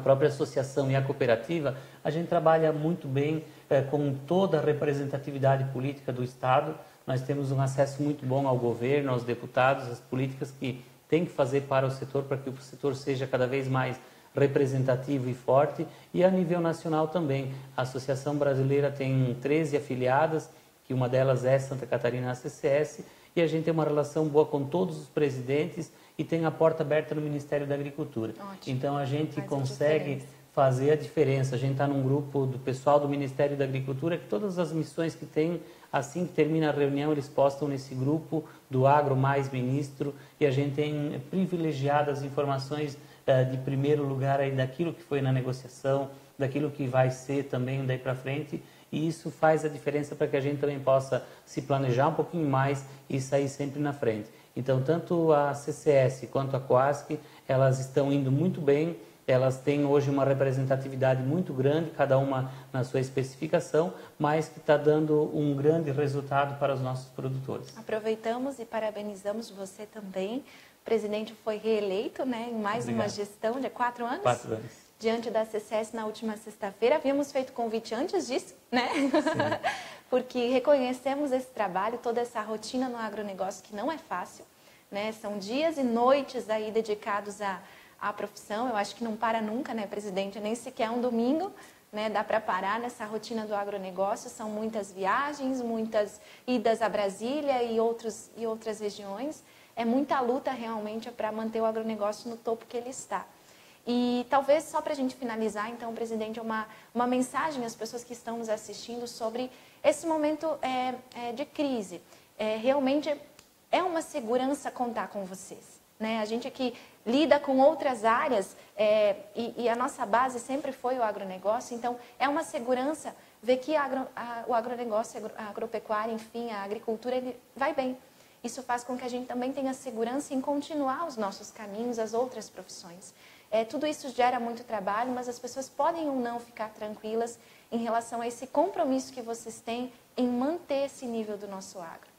própria associação e à cooperativa, a gente trabalha muito bem com toda a representatividade política do Estado. Nós temos um acesso muito bom ao governo, aos deputados, às políticas que tem que fazer para o setor, para que o setor seja cada vez mais representativo e forte, e a nível nacional também. A Associação Brasileira tem 13 afiliadas, que uma delas é Santa Catarina ACCS, e a gente tem uma relação boa com todos os presidentes e tem a porta aberta no Ministério da Agricultura. Ótimo. Então a gente consegue fazer a diferença. A gente está num grupo do pessoal do Ministério da Agricultura que todas as missões que tem, assim que termina a reunião, eles postam nesse grupo do Agro Mais Ministro e a gente tem privilegiado as informações de primeiro lugar aí daquilo que foi na negociação, daquilo que vai ser também daí para frente, e isso faz a diferença para que a gente também possa se planejar um pouquinho mais e sair sempre na frente. Então, tanto a CCS quanto a Coasc, elas estão indo muito bem, elas têm hoje uma representatividade muito grande, cada uma na sua especificação, mas que está dando um grande resultado para os nossos produtores. Aproveitamos e parabenizamos você também. O presidente foi reeleito, né, em mais uma gestão de 4 anos? 4 anos. Diante da CCS na última sexta-feira. Havíamos feito convite antes disso, né? Sim. Porque reconhecemos esse trabalho, toda essa rotina no agronegócio que não é fácil, né? São dias e noites aí dedicados à profissão. Eu acho que não para nunca, né, presidente? Nem sequer um domingo, né, dá para parar nessa rotina do agronegócio. São muitas viagens, muitas idas a Brasília e outras regiões. É muita luta realmente para manter o agronegócio no topo que ele está. E talvez só para a gente finalizar, então, presidente, uma mensagem às pessoas que estão nos assistindo sobre esse momento de crise. Realmente é uma segurança contar com vocês, né? A gente aqui lida com outras áreas e a nossa base sempre foi o agronegócio, então é uma segurança ver que o agronegócio, a agropecuária, enfim, a agricultura, ele vai bem. Isso faz com que a gente também tenha segurança em continuar os nossos caminhos, as outras profissões. Tudo isso gera muito trabalho, mas as pessoas podem ou não ficar tranquilas em relação a esse compromisso que vocês têm em manter esse nível do nosso agro.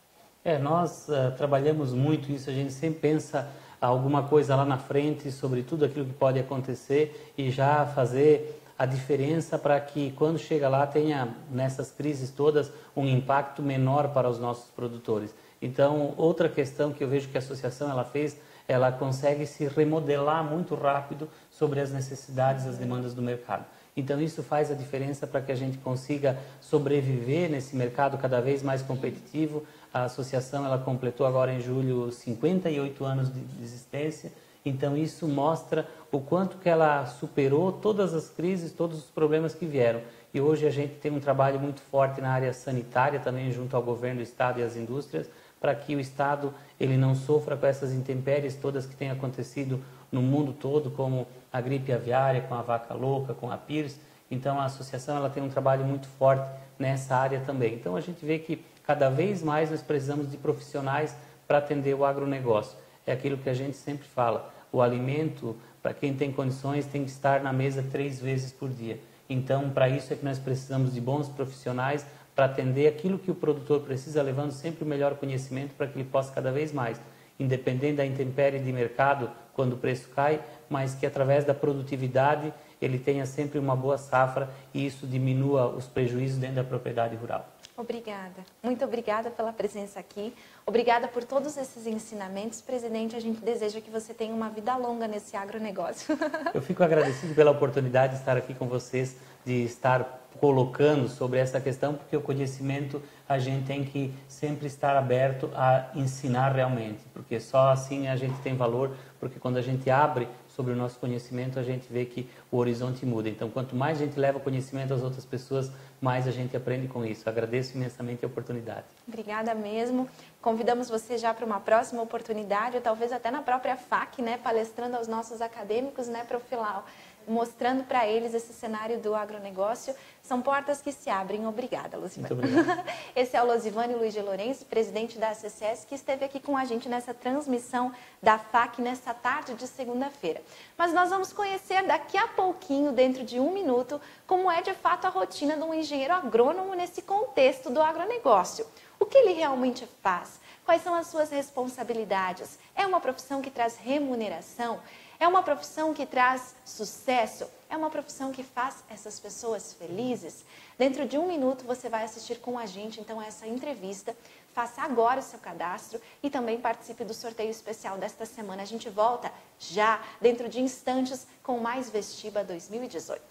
Nós trabalhamos muito isso, a gente sempre pensa alguma coisa lá na frente sobre tudo aquilo que pode acontecer e já fazer a diferença para que quando chega lá tenha, nessas crises todas, um impacto menor para os nossos produtores. Então, outra questão que eu vejo que a associação ela fez, ela consegue se remodelar muito rápido sobre as necessidades, as demandas do mercado. Então, isso faz a diferença para que a gente consiga sobreviver nesse mercado cada vez mais competitivo. A associação ela completou agora em julho 58 anos de existência. Então, isso mostra o quanto que ela superou todas as crises, todos os problemas que vieram. E hoje a gente tem um trabalho muito forte na área sanitária também, junto ao governo do Estado e às indústrias, para que o Estado ele não sofra com essas intempéries todas que têm acontecido no mundo todo, como a gripe aviária, com a vaca louca, com a PIRS. Então, a associação ela tem um trabalho muito forte nessa área também. Então, a gente vê que cada vez mais nós precisamos de profissionais para atender o agronegócio. É aquilo que a gente sempre fala, o alimento, para quem tem condições, tem que estar na mesa 3 vezes por dia. Então, para isso é que nós precisamos de bons profissionais para atender aquilo que o produtor precisa, levando sempre o melhor conhecimento para que ele possa cada vez mais, independente da intempérie de mercado, quando o preço cai, mas que através da produtividade ele tenha sempre uma boa safra e isso diminua os prejuízos dentro da propriedade rural. Obrigada. Muito obrigada pela presença aqui. Obrigada por todos esses ensinamentos. Presidente, a gente deseja que você tenha uma vida longa nesse agronegócio. Eu fico agradecido pela oportunidade de estar aqui com vocês, de estar colocando sobre essa questão, porque o conhecimento a gente tem que sempre estar aberto a ensinar realmente, porque só assim a gente tem valor, porque quando a gente abre sobre o nosso conhecimento, a gente vê que o horizonte muda. Então, quanto mais a gente leva conhecimento às outras pessoas, mais a gente aprende com isso. Agradeço imensamente a oportunidade. Obrigada mesmo. Convidamos você já para uma próxima oportunidade, ou talvez até na própria FAC, né, palestrando aos nossos acadêmicos, né, Profilau, mostrando para eles esse cenário do agronegócio. São portas que se abrem. Obrigada, Luzivane. Muito obrigado. Esse é o Luzivane Luiz de Lourenço, presidente da ACCS, que esteve aqui com a gente nessa transmissão da FAC nessa tarde de segunda-feira. Mas nós vamos conhecer daqui a pouquinho, dentro de 1 minuto, como é de fato a rotina de um engenheiro agrônomo nesse contexto do agronegócio. O que ele realmente faz? Quais são as suas responsabilidades? É uma profissão que traz remuneração? É uma profissão que traz sucesso? É uma profissão que faz essas pessoas felizes? Dentro de 1 minuto você vai assistir com a gente, então, essa entrevista. Faça agora o seu cadastro e também participe do sorteio especial desta semana. A gente volta já, dentro de instantes, com mais Vestiba 2018.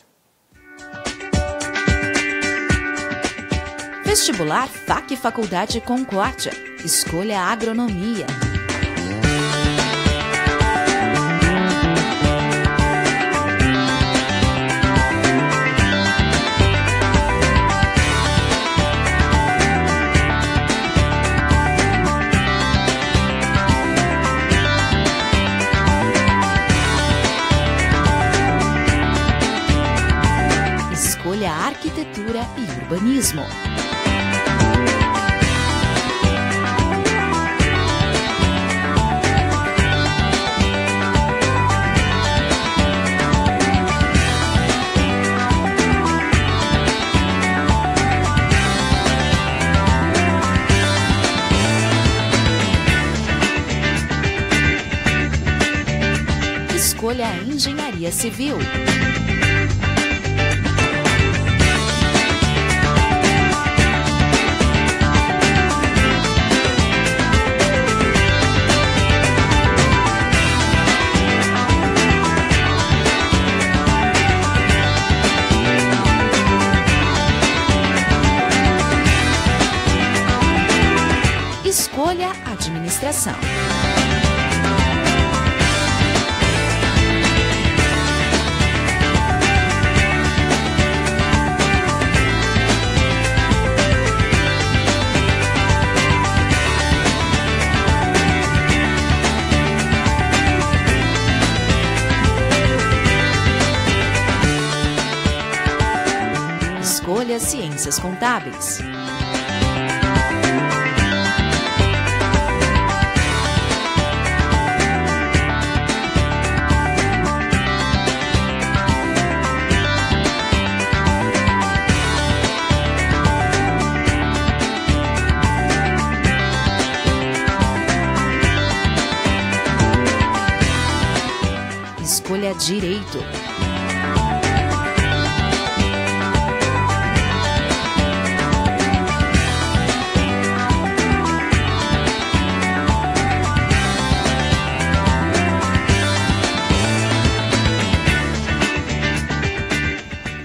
Vestibular FAC Faculdade Concórdia. Escolha a agronomia. Escolha arquitetura e urbanismo. Escolha a engenharia civil. Escolha a administração. Escolha ciências contábeis. Escolha direito.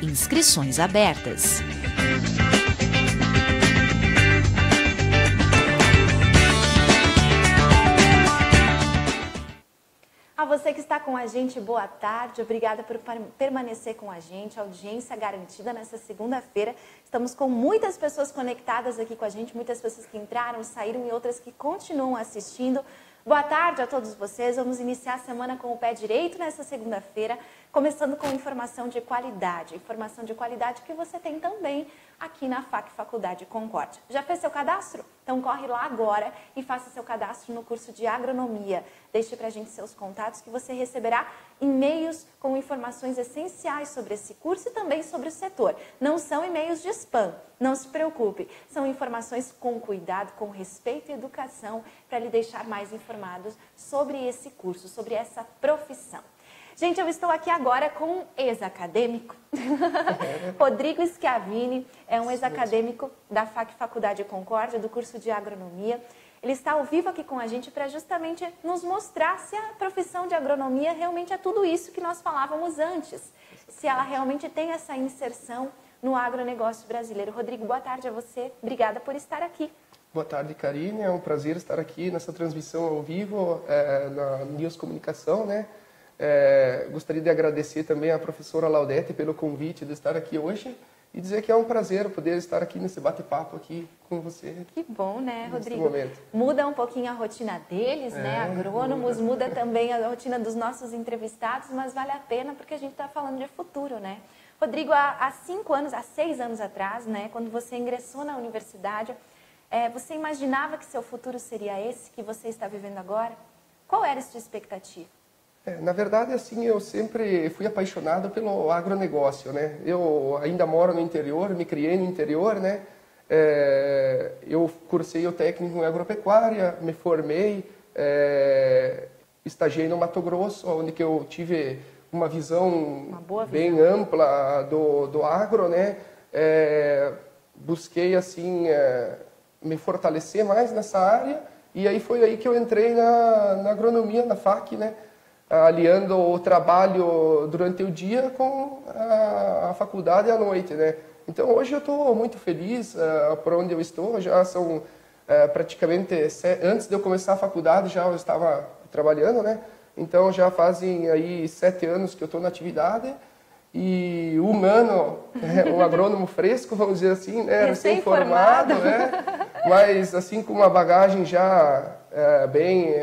Inscrições abertas. A você que está com a gente, boa tarde. Obrigada por permanecer com a gente. Audiência garantida nessa segunda-feira. Estamos com muitas pessoas conectadas aqui com a gente, muitas pessoas que entraram, saíram e outras que continuam assistindo. Boa tarde a todos vocês. Vamos iniciar a semana com o pé direito nessa segunda-feira, começando com informação de qualidade. Informação de qualidade que você tem também aqui na FAC Faculdade Concórdia. Já fez seu cadastro? Então corre lá agora e faça seu cadastro no curso de agronomia. Deixe pra gente seus contatos que você receberá e-mails com informações essenciais sobre esse curso e também sobre o setor. Não são e-mails de spam, não se preocupe. São informações com cuidado, com respeito e educação para lhe deixar mais informados sobre esse curso, sobre essa profissão. Gente, eu estou aqui agora com um ex-acadêmico. Rodrigo Schiavini é um ex-acadêmico da FAC Faculdade Concórdia, do curso de agronomia. Ele está ao vivo aqui com a gente para justamente nos mostrar se a profissão de agronomia realmente é tudo isso que nós falávamos antes. Se ela realmente tem essa inserção no agronegócio brasileiro. Rodrigo, boa tarde a você. Obrigada por estar aqui. Boa tarde, Karine. É um prazer estar aqui nessa transmissão ao vivo na News Comunicação, né? Gostaria de agradecer também à professora Laudete pelo convite de estar aqui hoje e dizer que é um prazer poder estar aqui nesse bate-papo aqui com você. Que bom, né, Rodrigo? Momento. Muda um pouquinho a rotina deles, né? Agrônomos, muda também a rotina dos nossos entrevistados, mas vale a pena porque a gente está falando de futuro, né? Rodrigo, há 6 anos atrás, né, quando você ingressou na universidade, você imaginava que seu futuro seria esse que você está vivendo agora? Qual era a sua expectativa? Na verdade, assim, eu sempre fui apaixonado pelo agronegócio, né? Eu ainda moro no interior, me criei no interior, né? Eu cursei o técnico em agropecuária, me formei, estagiei no Mato Grosso, onde que eu tive uma visão bem ampla do agro, né? Busquei, assim, me fortalecer mais nessa área e aí foi aí que eu entrei na agronomia, na FAC, né? Aliando o trabalho durante o dia com a faculdade à noite, né? Então, hoje eu estou muito feliz por onde eu estou. Já são praticamente, antes de eu começar a faculdade, já eu estava trabalhando, né? Então, já fazem aí 7 anos que eu estou na atividade. E um ano, um agrônomo fresco, vamos dizer assim, né? Recém-formado, né? Mas, assim, com uma bagagem já bem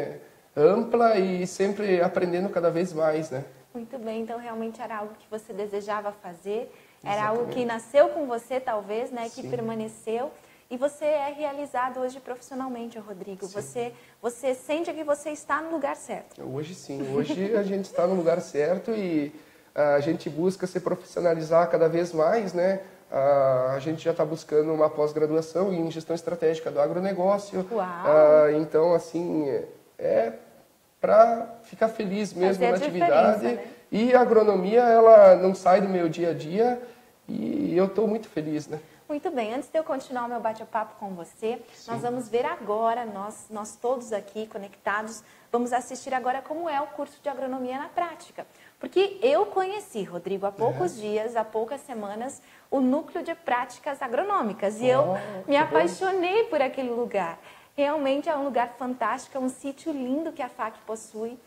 ampla e sempre aprendendo cada vez mais, né? Muito bem, então realmente era algo que você desejava fazer, era algo que nasceu com você, talvez, né? Que permaneceu e você é realizado hoje profissionalmente, Rodrigo. Você sente que você está no lugar certo. Hoje sim, hoje a gente está no lugar certo e a gente busca se profissionalizar cada vez mais, né? A gente já está buscando uma pós-graduação em gestão estratégica do agronegócio. Uau! Então, assim, para ficar feliz mesmo na atividade. Né? E a agronomia, ela não sai do meu dia a dia e eu estou muito feliz, né? Muito bem, antes de eu continuar o meu bate-papo com você, nós vamos ver agora, nós todos aqui conectados, vamos assistir agora como é o curso de agronomia na prática. Porque eu conheci, Rodrigo, há poucos dias, há poucas semanas, o núcleo de práticas agronômicas e eu me apaixonei por aquele lugar. Realmente é um lugar fantástico, é um sítio lindo que a FAC possui,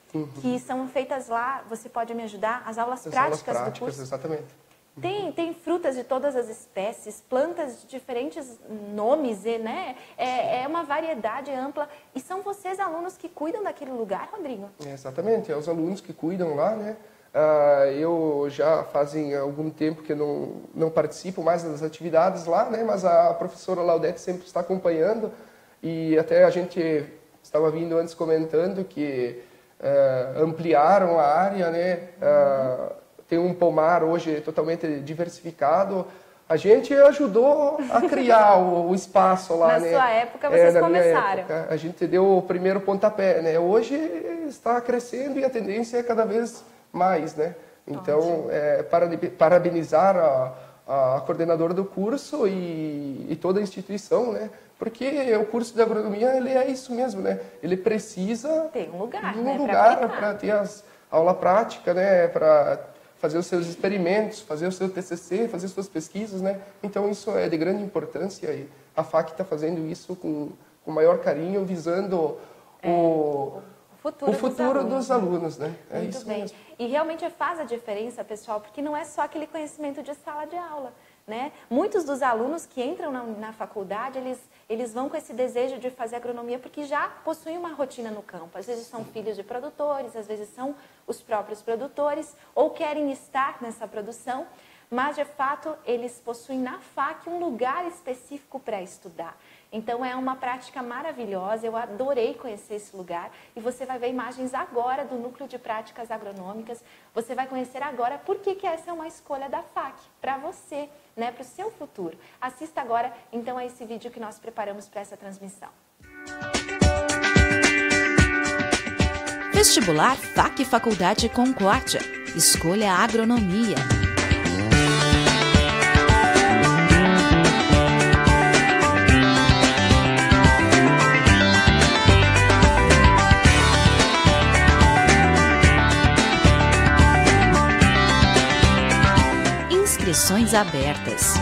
que são feitas lá, você pode me ajudar, as aulas práticas do curso. Exatamente. Tem frutas de todas as espécies, plantas de diferentes nomes, né? É uma variedade ampla. E são vocês, alunos, que cuidam daquele lugar, Rodrigo? Exatamente, é os alunos que cuidam lá, né? Eu já fazem algum tempo que não participo mais das atividades lá, né? Mas a professora Laudete sempre está acompanhando. E até a gente estava vindo antes comentando que ampliaram a área, né? Tem um pomar hoje totalmente diversificado. A gente ajudou a criar o espaço lá, né? Na sua época vocês começaram. Época, a gente deu o primeiro pontapé, né? Hoje está crescendo e a tendência é cada vez mais, né? Então, parabenizar a coordenadora do curso e toda a instituição, né? Porque o curso de agronomia, ele é isso mesmo, né? Ele precisa ter um lugar, de um lugar para ter as aula prática, né? Para fazer os seus experimentos, fazer o seu TCC, fazer suas pesquisas, né? Então isso é de grande importância e a FAC está fazendo isso com maior carinho, visando o futuro, o futuro dos né? alunos, né? É Muito isso bem. mesmo. E realmente faz a diferença, pessoal, porque não é só aquele conhecimento de sala de aula, né? Muitos dos alunos que entram na faculdade, eles vão com esse desejo de fazer agronomia porque já possuem uma rotina no campo. Às vezes são filhos de produtores, às vezes são os próprios produtores ou querem estar nessa produção, mas de fato eles possuem na FAC um lugar específico para estudar. Então é uma prática maravilhosa, eu adorei conhecer esse lugar e você vai ver imagens agora do Núcleo de Práticas Agronômicas, você vai conhecer agora por que essa é uma escolha da FAC, para você, né, para o seu futuro. Assista agora então a esse vídeo que nós preparamos para essa transmissão. Vestibular FAC Faculdade Concórdia. Escolha a agronomia. Inscrições abertas.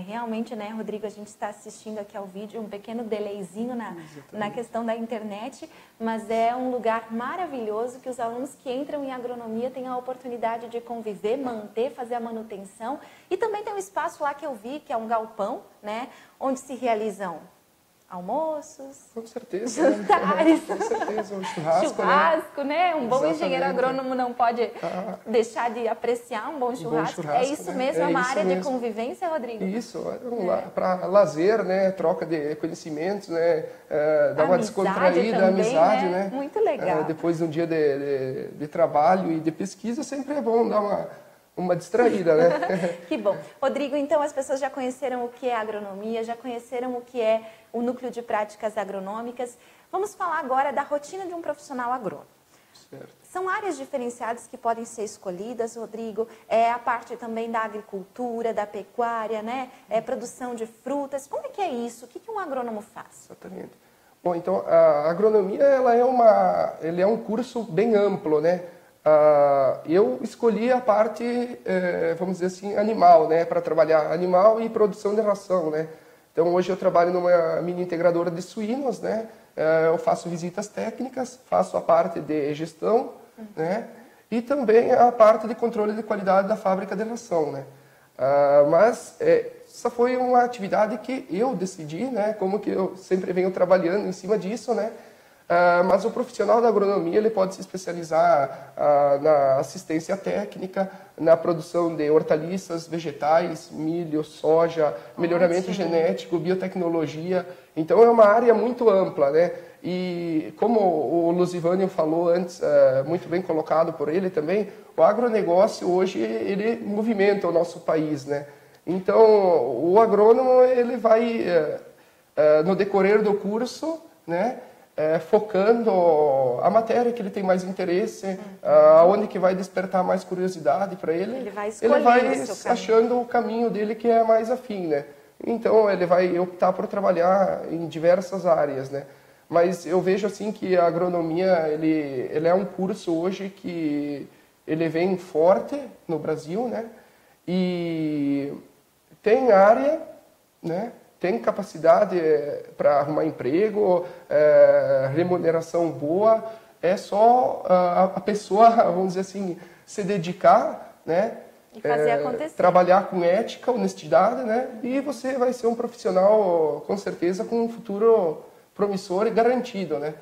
Realmente, né, Rodrigo, a gente está assistindo aqui ao vídeo, um pequeno delayzinho na questão da internet, mas é um lugar maravilhoso que os alunos que entram em agronomia têm a oportunidade de conviver, manter, fazer a manutenção. E também tem um espaço lá que eu vi, que é um galpão, né, onde se realizam almoços, com certeza, jantares, com certeza, um churrasco, né? Um bom Exatamente. engenheiro agrônomo não pode deixar de apreciar um bom churrasco. É isso mesmo, é uma área de convivência, Rodrigo? Isso, para lazer, né? Troca de conhecimentos, né? Dar uma descontraída, também, amizade, né? Muito legal. Depois de um dia de trabalho e de pesquisa, sempre é bom dar uma distraída, né? Que bom. Rodrigo, então as pessoas já conheceram o que é agronomia, já conheceram o que é o Núcleo de Práticas Agronômicas. Vamos falar agora da rotina de um profissional agrônomo. Certo. São áreas diferenciadas que podem ser escolhidas, Rodrigo. É a parte também da agricultura, da pecuária, né? É produção de frutas. Como é que é isso? O que um agrônomo faz? Exatamente. Bom, então a agronomia ele é um curso bem amplo, né? Eu escolhi a parte, vamos dizer assim, animal, né, para trabalhar animal e produção de ração, né. Então hoje eu trabalho numa mini integradora de suínos, né. Eu faço visitas técnicas, faço a parte de gestão, né, e também a parte de controle de qualidade da fábrica de ração, né. Mas essa foi uma atividade que eu decidi, né, como que eu sempre venho trabalhando em cima disso, né. Mas o profissional da agronomia ele pode se especializar na assistência técnica, na produção de hortaliças, vegetais, milho, soja, melhoramento genético, biotecnologia. Então é uma área muito ampla, né? E como o Lusivânio falou antes, muito bem colocado por ele também, o agronegócio hoje ele movimenta o nosso país, né? Então o agrônomo ele vai no decorrer do curso, né? Focando a matéria que ele tem mais interesse, aonde que vai despertar mais curiosidade para ele. Ele vai achando o caminho dele que é mais afim, né? Então ele vai optar por trabalhar em diversas áreas, né? Mas eu vejo assim que a agronomia ele é um curso hoje que ele vem forte no Brasil, né? E tem área, né? Tem capacidade para arrumar emprego, remuneração boa, é só a pessoa, vamos dizer assim, se dedicar, né? E fazer acontecer. Trabalhar com ética, honestidade, né? E você vai ser um profissional, com certeza, com um futuro promissor e garantido, né?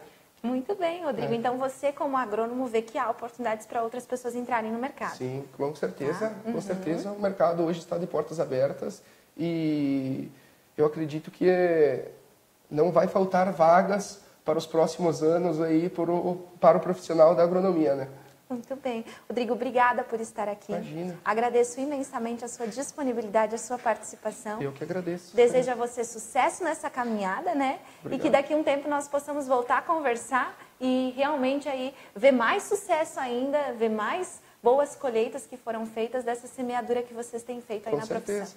Muito bem, Rodrigo. Então você, como agrônomo, vê que há oportunidades para outras pessoas entrarem no mercado. Sim, com certeza. Com certeza o mercado hoje está de portas abertas e eu acredito que não vai faltar vagas para os próximos anos aí para o profissional da agronomia, né? Muito bem. Rodrigo, obrigada por estar aqui. Imagina. Agradeço imensamente a sua disponibilidade, a sua participação. Eu que agradeço. Desejo a você sucesso nessa caminhada, né? Obrigado. E que daqui a um tempo nós possamos voltar a conversar e realmente aí ver mais sucesso ainda, ver mais boas colheitas que foram feitas dessa semeadura que vocês têm feito aí na profissão.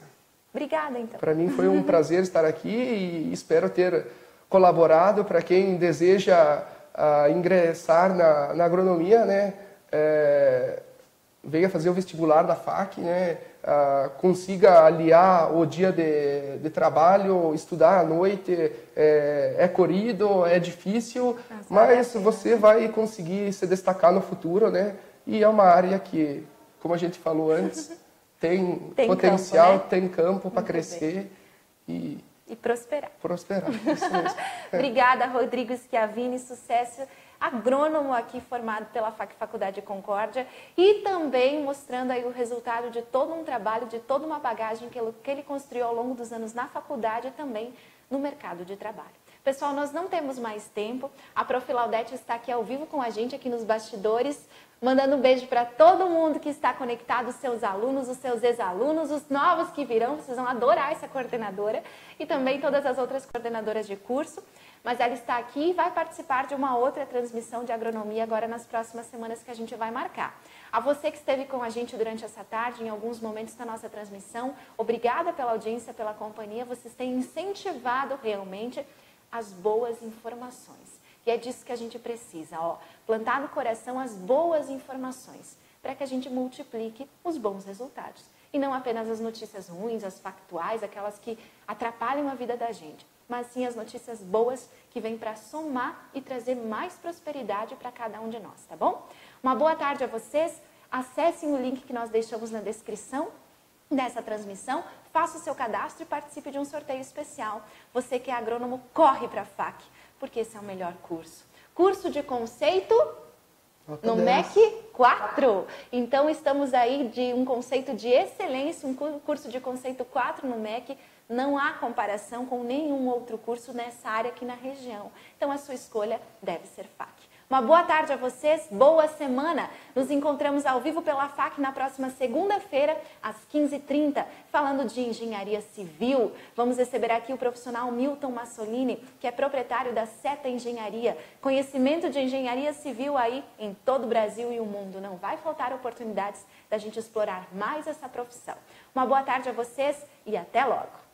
Obrigada, então. Para mim foi um prazer estar aqui e espero ter colaborado para quem deseja ingressar na agronomia, né? venha fazer o vestibular da FAC, né, consiga aliar o dia de trabalho, estudar à noite, é corrido, é difícil, mas você vai conseguir se destacar no futuro, né? E é uma área que, como a gente falou antes, tem potencial, campo, né? tem campo para crescer e prosperar. Prosperar, isso mesmo. Obrigada, Rodrigo Schiavini, sucesso, agrônomo aqui formado pela Faculdade Concórdia e também mostrando aí o resultado de todo um trabalho, de toda uma bagagem que ele construiu ao longo dos anos na faculdade e também no mercado de trabalho. Pessoal, nós não temos mais tempo, a Prof. Laudete está aqui ao vivo com a gente, aqui nos bastidores, mandando um beijo para todo mundo que está conectado, os seus alunos, os seus ex-alunos, os novos que virão, vocês vão adorar essa coordenadora e também todas as outras coordenadoras de curso. Mas ela está aqui e vai participar de uma outra transmissão de agronomia agora nas próximas semanas que a gente vai marcar. A você que esteve com a gente durante essa tarde, em alguns momentos da nossa transmissão, obrigada pela audiência, pela companhia, vocês têm incentivado realmente as boas informações. E é disso que a gente precisa, ó, plantar no coração as boas informações, para que a gente multiplique os bons resultados. E não apenas as notícias ruins, as factuais, aquelas que atrapalham a vida da gente, mas sim as notícias boas que vêm para somar e trazer mais prosperidade para cada um de nós, tá bom? Uma boa tarde a vocês, acessem o link que nós deixamos na descrição dessa transmissão, faça o seu cadastro e participe de um sorteio especial. Você que é agrônomo, corre para a FAC, porque esse é o melhor curso. Curso de conceito no MEC 4. Então, estamos aí de um conceito de excelência, um curso de conceito 4 no MEC. Não há comparação com nenhum outro curso nessa área aqui na região. Então, a sua escolha deve ser FAC. Uma boa tarde a vocês, boa semana. Nos encontramos ao vivo pela FAC na próxima segunda-feira, às 15h30, falando de engenharia civil. Vamos receber aqui o profissional Milton Massolini, que é proprietário da Seta Engenharia. Conhecimento de engenharia civil aí em todo o Brasil e o mundo. Não vai faltar oportunidades da gente explorar mais essa profissão. Uma boa tarde a vocês e até logo.